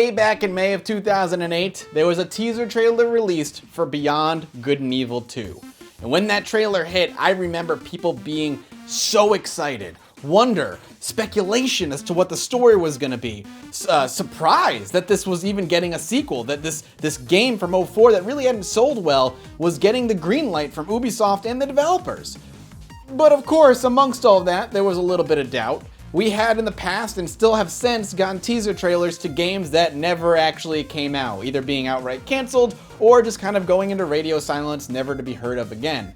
way back in May of 2008, there was a teaser trailer released for Beyond Good and Evil 2. And when that trailer hit, I remember people being so excited, wonder, speculation as to what the story was going to be, surprise that this was even getting a sequel, that this game from '04 that really hadn't sold well was getting the green light from Ubisoft and the developers. But of course, amongst all that, there was a little bit of doubt. We had in the past and still have since gotten teaser trailers to games that never actually came out, either being outright canceled or just kind of going into radio silence, never to be heard of again.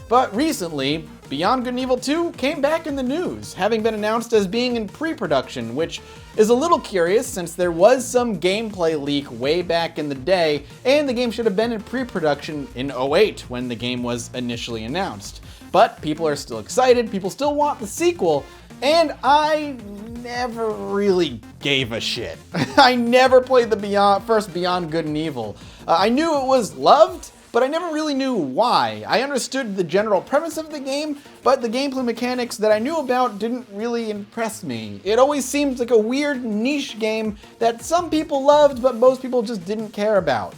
But recently, Beyond Good and Evil 2 came back in the news, having been announced as being in pre-production, which is a little curious since there was some gameplay leak way back in the day, and the game should have been in pre-production in '08 when the game was initially announced. But people are still excited, people still want the sequel, and I never really gave a shit. I never played the first Beyond Good and Evil. I knew it was loved, but I never really knew why. I understood the general premise of the game, but the gameplay mechanics that I knew about didn't really impress me. It always seemed like a weird niche game that some people loved, but most people just didn't care about.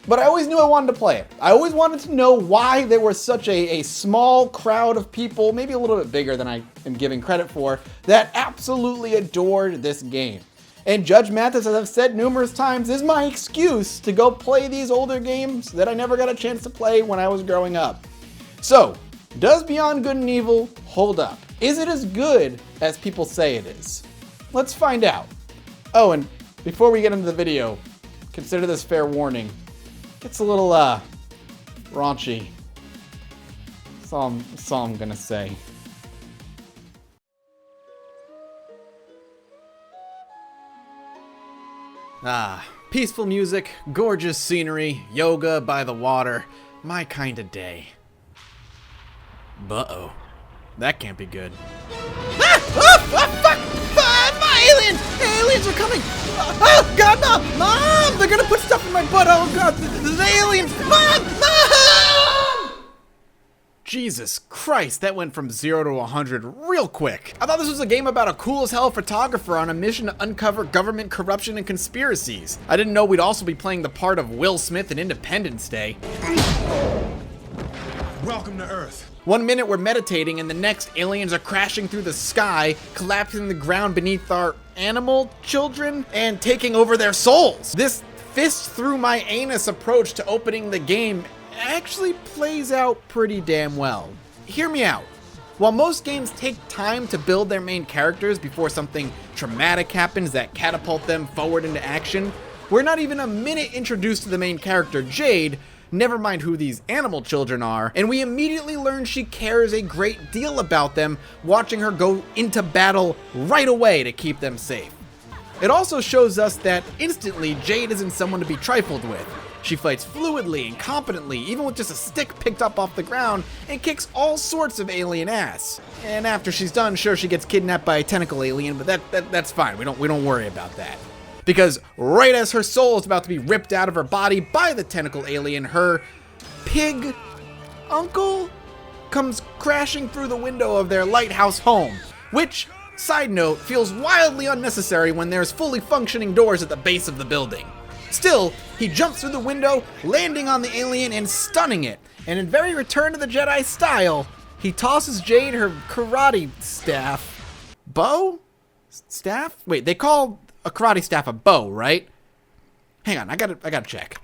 But I always knew I wanted to play it. I always wanted to know why there was such a small crowd of people, maybe a little bit bigger than I am giving credit for, that absolutely adored this game. And Judge Mathas, as I've said numerous times, is my excuse to go play these older games that I never got a chance to play when I was growing up. So, does Beyond Good and Evil hold up? Is it as good as people say it is? Let's find out. Oh, and before we get into the video, consider this fair warning. It's a little, raunchy. That's all I'm gonna say. Peaceful music, gorgeous scenery, yoga by the water, my kind of day. Uh-oh. That can't be good. Fuck! My aliens! Aliens are coming! Oh, God, no! Mom! They're gonna put stuff in my butt! Oh, God, the aliens! Mom! Jesus Christ, that went from 0 to 100 real quick. I thought this was a game about a cool as hell photographer on a mission to uncover government corruption and conspiracies. I didn't know we'd also be playing the part of Will Smith in Independence Day. Welcome to Earth. 1 minute we're meditating and the next aliens are crashing through the sky, collapsing the ground beneath our animal children and taking over their souls. This fist through my anus approach to opening the game actually plays out pretty damn well. Hear me out. While most games take time to build their main characters before something traumatic happens that catapult them forward into action, we're not even a minute introduced to the main character, Jade, never mind who these animal children are, and we immediately learn she cares a great deal about them, watching her go into battle right away to keep them safe. It also shows us that instantly Jade isn't someone to be trifled with. She fights fluidly and competently, even with just a stick picked up off the ground, and kicks all sorts of alien ass. And after she's done, sure, she gets kidnapped by a tentacle alien, but that's fine. We don't worry about that. Because right as her soul is about to be ripped out of her body by the tentacle alien, her pig uncle comes crashing through the window of their lighthouse home, which, side note, feels wildly unnecessary when there's fully functioning doors at the base of the building. Still, he jumps through the window, landing on the alien and stunning it, and in very Return to the Jedi style, he tosses Jade her karate staff. Bow? Staff? Wait, they call a karate staff a bow, right? Hang on, I gotta check.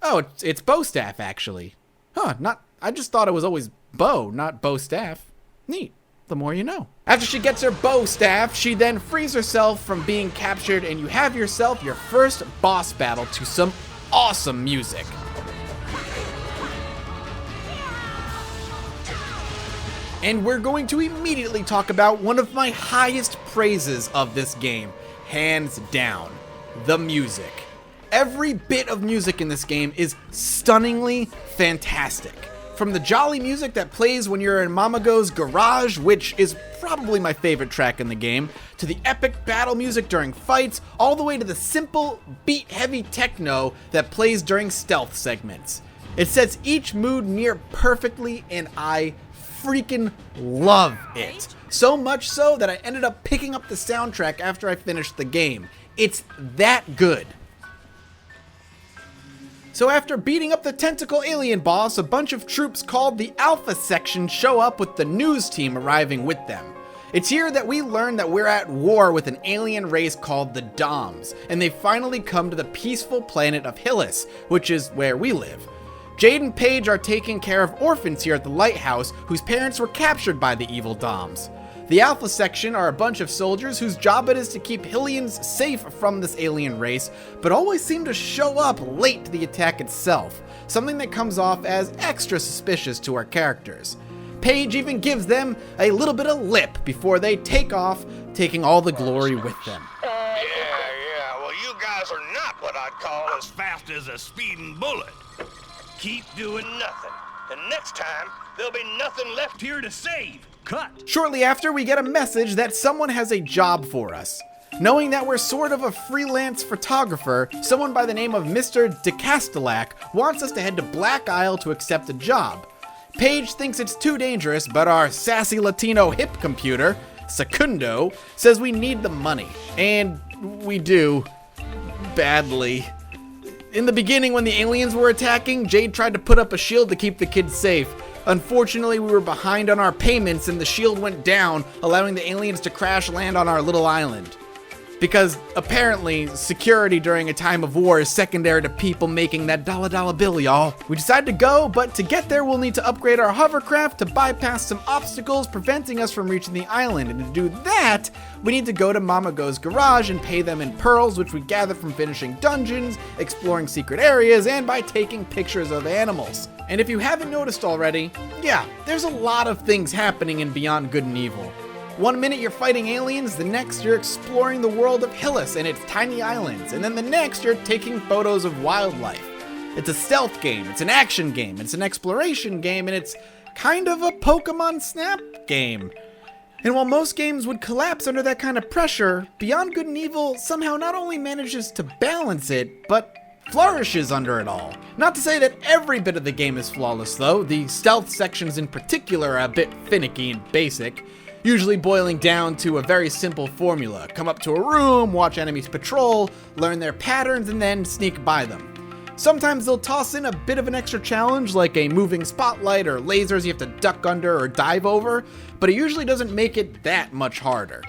Oh, it's bow staff, actually. Huh, I just thought it was always bow, not bow staff. Neat. The more you know. After she gets her bow staff, she then frees herself from being captured, and you have yourself your first boss battle to some awesome music. And we're going to immediately talk about one of my highest praises of this game, hands down, the music. Every bit of music in this game is stunningly fantastic. From the jolly music that plays when you're in Mamago's garage, which is probably my favorite track in the game, to the epic battle music during fights, all the way to the simple, beat-heavy techno that plays during stealth segments. It sets each mood near perfectly, and I freaking love it. So much so that I ended up picking up the soundtrack after I finished the game. It's that good. So after beating up the tentacle alien boss, a bunch of troops called the Alpha Section show up with the news team arriving with them. It's here that we learn that we're at war with an alien race called the Doms, and they finally come to the peaceful planet of Hillis, which is where we live. Jade and Paige are taking care of orphans here at the lighthouse whose parents were captured by the evil Doms. The Alpha Section are a bunch of soldiers whose job it is to keep Hillians safe from this alien race, but always seem to show up late to the attack itself, something that comes off as extra suspicious to our characters. Paige even gives them a little bit of lip before they take off, taking all the glory with them. Yeah, well you guys are not what I'd call as fast as a speeding bullet. Keep doing nothing, and next time, there'll be nothing left here to save. Cut. Shortly after, we get a message that someone has a job for us. Knowing that we're sort of a freelance photographer, someone by the name of Mr. DeCastellac wants us to head to Black Isle to accept a job. Paige thinks it's too dangerous, but our sassy Latino hip computer, Secundo, says we need the money. And we do. Badly. In the beginning, when the aliens were attacking, Jade tried to put up a shield to keep the kids safe. Unfortunately, we were behind on our payments and the shield went down, allowing the aliens to crash land on our little island. Because apparently, security during a time of war is secondary to people making that dollar bill, y'all. We decided to go, but to get there, we'll need to upgrade our hovercraft to bypass some obstacles preventing us from reaching the island. And to do that, we need to go to Mama Go's garage and pay them in pearls, which we gather from finishing dungeons, exploring secret areas, and by taking pictures of animals. And if you haven't noticed already, yeah, there's a lot of things happening in Beyond Good and Evil. One minute you're fighting aliens, the next you're exploring the world of Hillis and its tiny islands, and then the next you're taking photos of wildlife. It's a stealth game, it's an action game, it's an exploration game, and it's kind of a Pokemon Snap game. And while most games would collapse under that kind of pressure, Beyond Good and Evil somehow not only manages to balance it, but flourishes under it all. Not to say that every bit of the game is flawless though, the stealth sections in particular are a bit finicky and basic, usually boiling down to a very simple formula. Come up to a room, watch enemies patrol, learn their patterns, and then sneak by them. Sometimes they'll toss in a bit of an extra challenge like a moving spotlight or lasers you have to duck under or dive over, but it usually doesn't make it that much harder.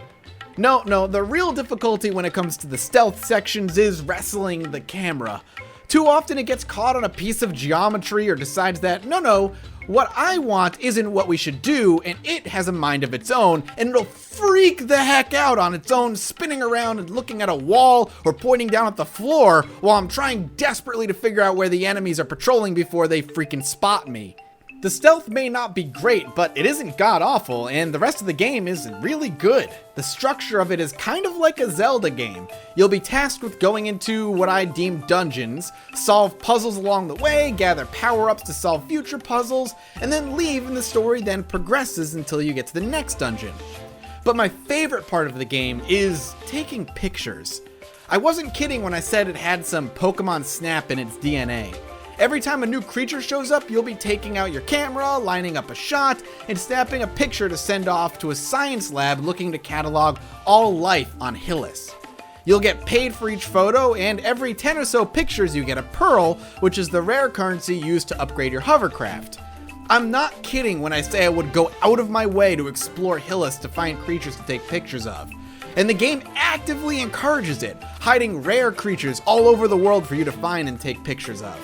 No, the real difficulty when it comes to the stealth sections is wrestling the camera. Too often it gets caught on a piece of geometry or decides that, no, what I want isn't what we should do, and it has a mind of its own, and it'll freak the heck out on its own, spinning around and looking at a wall or pointing down at the floor while I'm trying desperately to figure out where the enemies are patrolling before they freaking spot me. The stealth may not be great, but it isn't god-awful, and the rest of the game is really good. The structure of it is kind of like a Zelda game. You'll be tasked with going into what I deem dungeons, solve puzzles along the way, gather power-ups to solve future puzzles, and then leave, and the story then progresses until you get to the next dungeon. But my favorite part of the game is taking pictures. I wasn't kidding when I said it had some Pokemon Snap in its DNA. Every time a new creature shows up, you'll be taking out your camera, lining up a shot, and snapping a picture to send off to a science lab looking to catalog all life on Hillis. You'll get paid for each photo, and every 10 or so pictures you get a pearl, which is the rare currency used to upgrade your hovercraft. I'm not kidding when I say I would go out of my way to explore Hillis to find creatures to take pictures of. And the game actively encourages it, hiding rare creatures all over the world for you to find and take pictures of.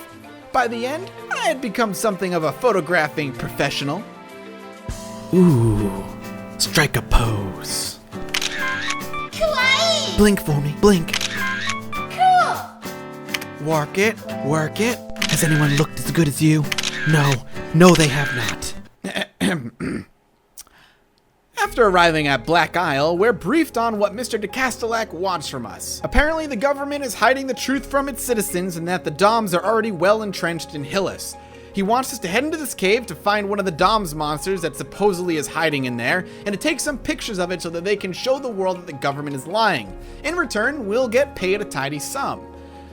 By the end, I had become something of a photographing professional. Ooh, strike a pose. Kawaii! Blink for me, blink. Cool! Work it. Has anyone looked as good as you? No, they have not. After arriving at Black Isle, we're briefed on what Mr. DeCastellac wants from us. Apparently, the government is hiding the truth from its citizens and that the Doms are already well entrenched in Hillis. He wants us to head into this cave to find one of the Doms monsters that supposedly is hiding in there, and to take some pictures of it so that they can show the world that the government is lying. In return, we'll get paid a tidy sum.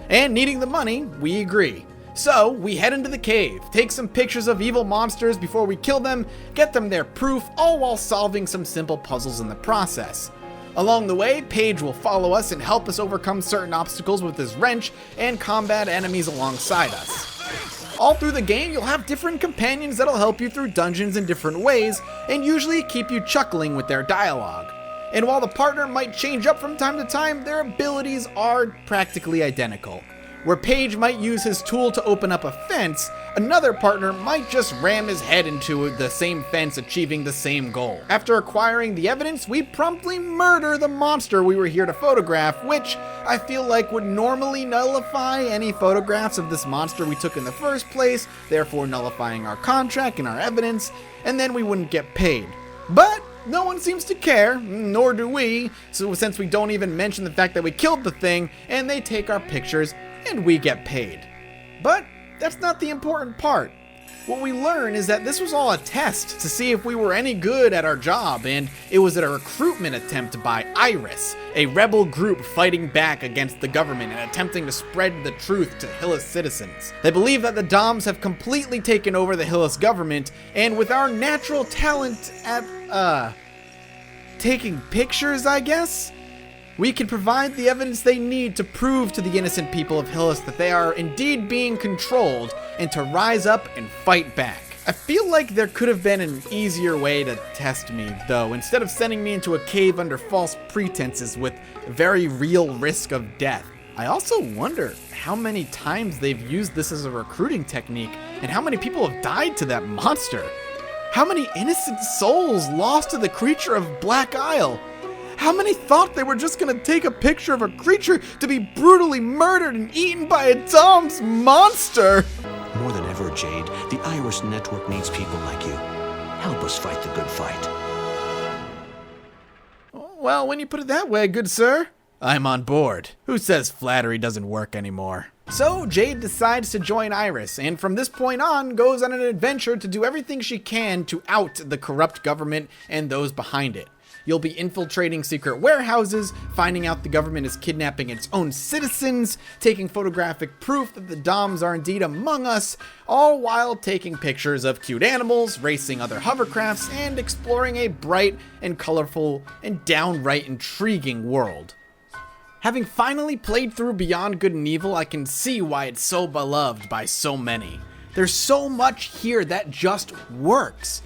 And needing the money, we agree. So we head into the cave, take some pictures of evil monsters before we kill them, get them their proof, all while solving some simple puzzles in the process. Along the way, Paige will follow us and help us overcome certain obstacles with his wrench and combat enemies alongside us. All through the game, you'll have different companions that'll help you through dungeons in different ways and usually keep you chuckling with their dialogue. And while the partner might change up from time to time, their abilities are practically identical. Where Paige might use his tool to open up a fence, another partner might just ram his head into the same fence, achieving the same goal. After acquiring the evidence, we promptly murder the monster we were here to photograph, which I feel like would normally nullify any photographs of this monster we took in the first place, therefore nullifying our contract and our evidence, and then we wouldn't get paid. But no one seems to care, nor do we, so since we don't even mention the fact that we killed the thing, and they take our pictures, and we get paid. But that's not the important part. What we learn is that this was all a test to see if we were any good at our job, and it was a recruitment attempt by Iris, a rebel group fighting back against the government and attempting to spread the truth to Hillis citizens. They believe that the Doms have completely taken over the Hillis government, and with our natural talent at, taking pictures, I guess? We can provide the evidence they need to prove to the innocent people of Hillis that they are indeed being controlled and to rise up and fight back. I feel like there could have been an easier way to test me, though, instead of sending me into a cave under false pretenses with very real risk of death. I also wonder how many times they've used this as a recruiting technique and how many people have died to that monster. How many innocent souls lost to the creature of Black Isle? How many thought they were just gonna take a picture of a creature to be brutally murdered and eaten by a Dom's monster? More than ever, Jade, the Iris Network needs people like you. Help us fight the good fight. Well, when you put it that way, good sir, I'm on board. Who says flattery doesn't work anymore? So Jade decides to join Iris, and from this point on goes on an adventure to do everything she can to out the corrupt government and those behind it. You'll be infiltrating secret warehouses, finding out the government is kidnapping its own citizens, taking photographic proof that the Doms are indeed among us, all while taking pictures of cute animals, racing other hovercrafts, and exploring a bright and colorful and downright intriguing world. Having finally played through Beyond Good and Evil, I can see why it's so beloved by so many. There's so much here that just works.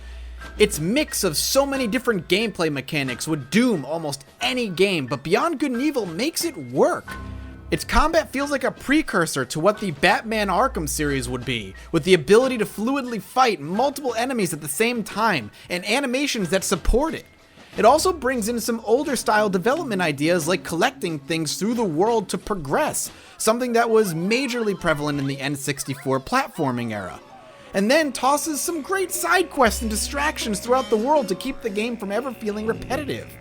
Its mix of so many different gameplay mechanics would doom almost any game, but Beyond Good and Evil makes it work. Its combat feels like a precursor to what the Batman Arkham series would be, with the ability to fluidly fight multiple enemies at the same time, and animations that support it. It also brings in some older style development ideas like collecting things through the world to progress, something that was majorly prevalent in the N64 platforming era. And then tosses some great side quests and distractions throughout the world to keep the game from ever feeling repetitive.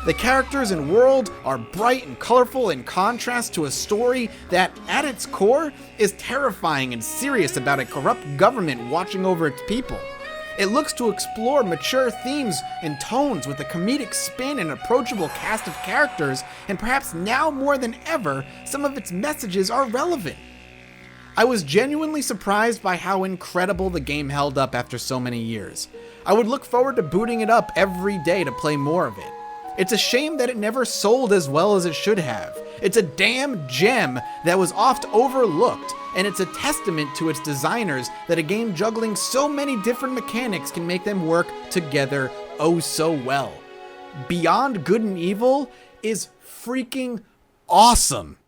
The characters and world are bright and colorful in contrast to a story that, at its core, is terrifying and serious about a corrupt government watching over its people. It looks to explore mature themes and tones with a comedic spin and approachable cast of characters, and perhaps now more than ever, some of its messages are relevant. I was genuinely surprised by how incredible the game held up after so many years. I would look forward to booting it up every day to play more of it. It's a shame that it never sold as well as it should have. It's a damn gem that was oft overlooked, and it's a testament to its designers that a game juggling so many different mechanics can make them work together oh so well. Beyond Good and Evil is freaking awesome.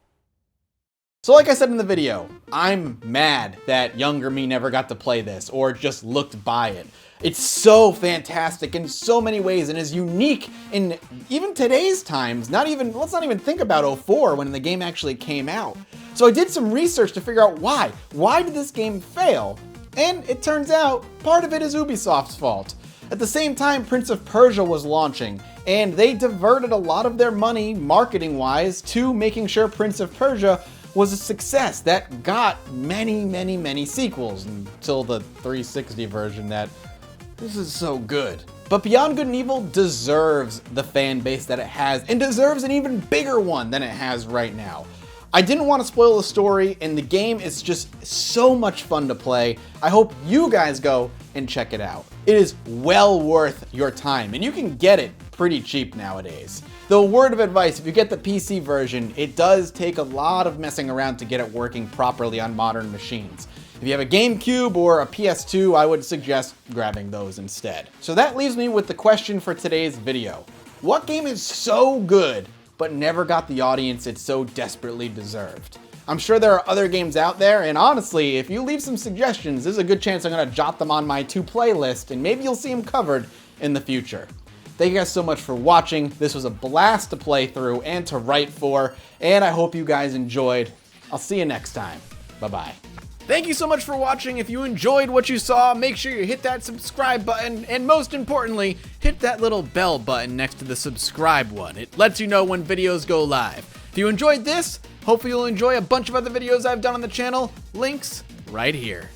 So like I said in the video, I'm mad that younger me never got to play this or just looked by it. It's so fantastic in so many ways and is unique in even today's times. Let's not even think about 04 when the game actually came out. So I did some research to figure out why. Why did this game fail? And it turns out part of it is Ubisoft's fault. At the same time, Prince of Persia was launching, and they diverted a lot of their money marketing-wise to making sure Prince of Persia was a success that got many sequels until the 360 version that this is so good. But Beyond Good and Evil deserves the fan base that it has and deserves an even bigger one than it has right now. I didn't want to spoil the story, and the game is just so much fun to play. I hope you guys go and check it out. It is well worth your time, and you can get it pretty cheap nowadays. Though, word of advice, if you get the PC version, it does take a lot of messing around to get it working properly on modern machines. If you have a GameCube or a PS2, I would suggest grabbing those instead. So that leaves me with the question for today's video. What game is so good, but never got the audience it so desperately deserved? I'm sure there are other games out there, and honestly, if you leave some suggestions, there's a good chance I'm gonna jot them on my to-play list, and maybe you'll see them covered in the future. Thank you guys so much for watching. This was a blast to play through and to write for, and I hope you guys enjoyed. I'll see you next time. Bye-bye. Thank you so much for watching. If you enjoyed what you saw, make sure you hit that subscribe button, and most importantly, hit that little bell button next to the subscribe one. It lets you know when videos go live. If you enjoyed this, hopefully you'll enjoy a bunch of other videos I've done on the channel. Links right here.